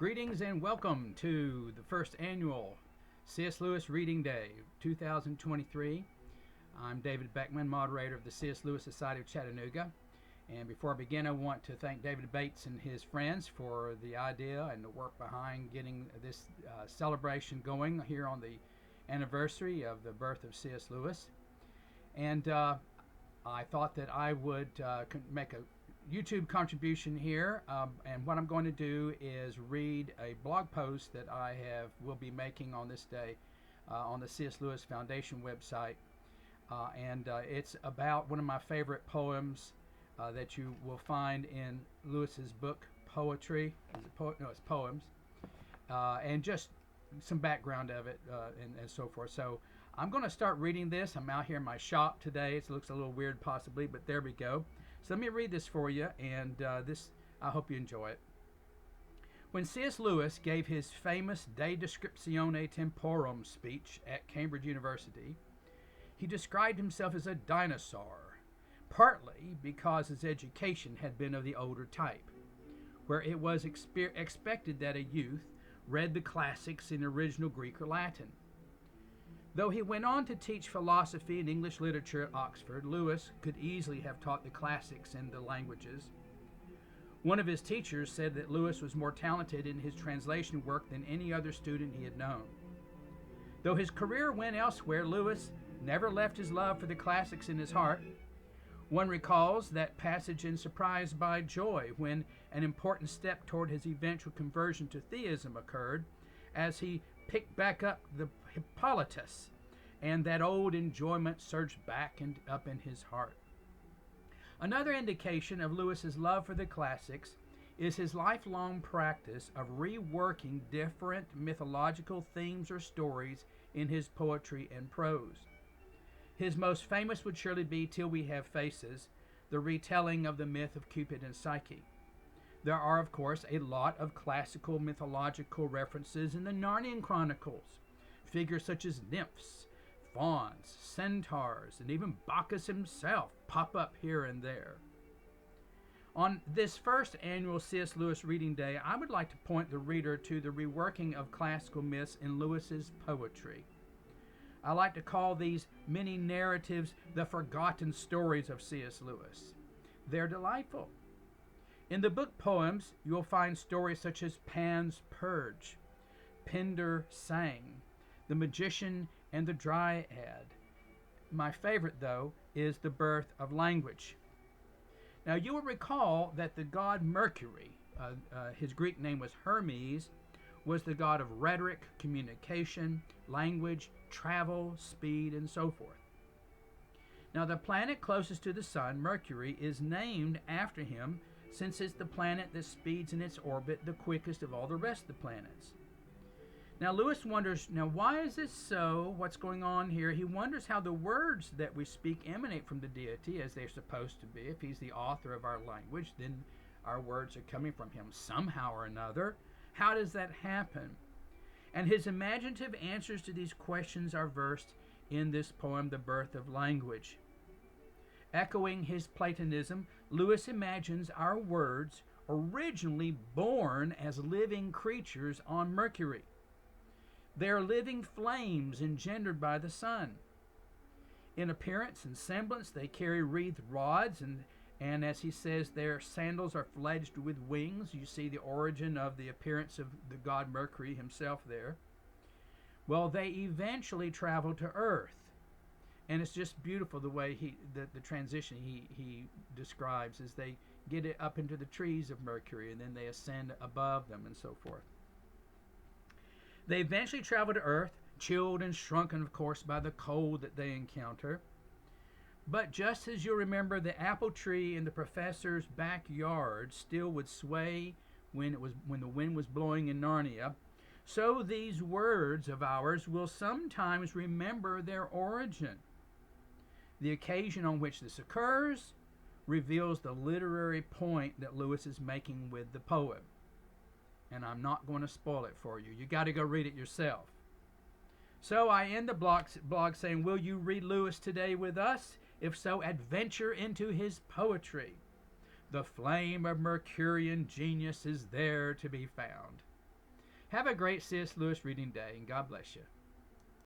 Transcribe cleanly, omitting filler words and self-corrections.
Greetings and welcome to the first annual C.S. Lewis Reading Day 2023. I'm David Beckman, moderator of the C.S. Lewis Society of Chattanooga. And before I begin, I want to thank David Bates and his friends for the idea and the work behind getting this celebration going here on the anniversary of the birth of C.S. Lewis. And I thought that I would make a YouTube contribution here, and what I'm going to do is read a blog post that will be making on this day on the C.S. Lewis Foundation website, and it's about one of my favorite poems that you will find in Lewis's book Poetry. Is it no, it's poems, and just some background of it and so forth. So I'm going to start reading this. I'm out here in my shop today. It looks a little weird possibly, but there we go. So let me read this for you, and I hope you enjoy it. When C.S. Lewis gave his famous De Descriptione Temporum speech at Cambridge University, he described himself as a dinosaur, partly because his education had been of the older type, where it was expected that a youth read the classics in original Greek or Latin. Though he went on to teach philosophy and English literature at Oxford, Lewis could easily have taught the classics in the languages. One of his teachers said that Lewis was more talented in his translation work than any other student he had known. Though his career went elsewhere, Lewis never left his love for the classics in his heart. One recalls that passage in Surprised by Joy when an important step toward his eventual conversion to theism occurred, as he picked back up the Hippolytus, and that old enjoyment surged back and up in his heart. Another indication of Lewis's love for the classics is his lifelong practice of reworking different mythological themes or stories in his poetry and prose. His most famous would surely be Till We Have Faces, the retelling of the myth of Cupid and Psyche. There are, of course, a lot of classical mythological references in the Narnian Chronicles. Figures such as nymphs, fauns, centaurs, and even Bacchus himself pop up here and there. On this first annual C.S. Lewis Reading Day, I would like to point the reader to the reworking of classical myths in Lewis's poetry. I like to call these mini narratives the forgotten stories of C.S. Lewis. They're delightful. In the book Poems, you will find stories such as Pan's Purge, Pindar Sang, The Magician and the Dryad. My favorite, though, is The Birth of Language. Now, you will recall that the god Mercury, his Greek name was Hermes, was the god of rhetoric, communication, language, travel, speed, and so forth. Now, the planet closest to the sun, Mercury, is named after him since it's the planet that speeds in its orbit the quickest of all the rest of the planets. Now, Lewis wonders, why is this so? What's going on here? He wonders how the words that we speak emanate from the deity, as they're supposed to be. If he's the author of our language, then our words are coming from him somehow or another. How does that happen? And his imaginative answers to these questions are versed in this poem, The Birth of Language. Echoing his Platonism, Lewis imagines our words originally born as living creatures on Mercury. They are living flames engendered by the sun. In appearance and semblance, they carry wreathed rods, and as he says, their sandals are fledged with wings. You see the origin of the appearance of the god Mercury himself there. Well, they eventually travel to Earth. And it's just beautiful the way the transition he describes as they get it up into the trees of Mercury, and then they ascend above them and so forth. They eventually travel to Earth, chilled and shrunken, of course, by the cold that they encounter. But just as you'll remember, the apple tree in the professor's backyard still would sway when the wind was blowing in Narnia, so these words of ours will sometimes remember their origin. The occasion on which this occurs reveals the literary point that Lewis is making with the poem. And I'm not going to spoil it for you. You got to go read it yourself. So I end the blog saying, will you read Lewis today with us? If so, adventure into his poetry. The flame of Mercurian genius is there to be found. Have a great C.S. Lewis reading day, and God bless you.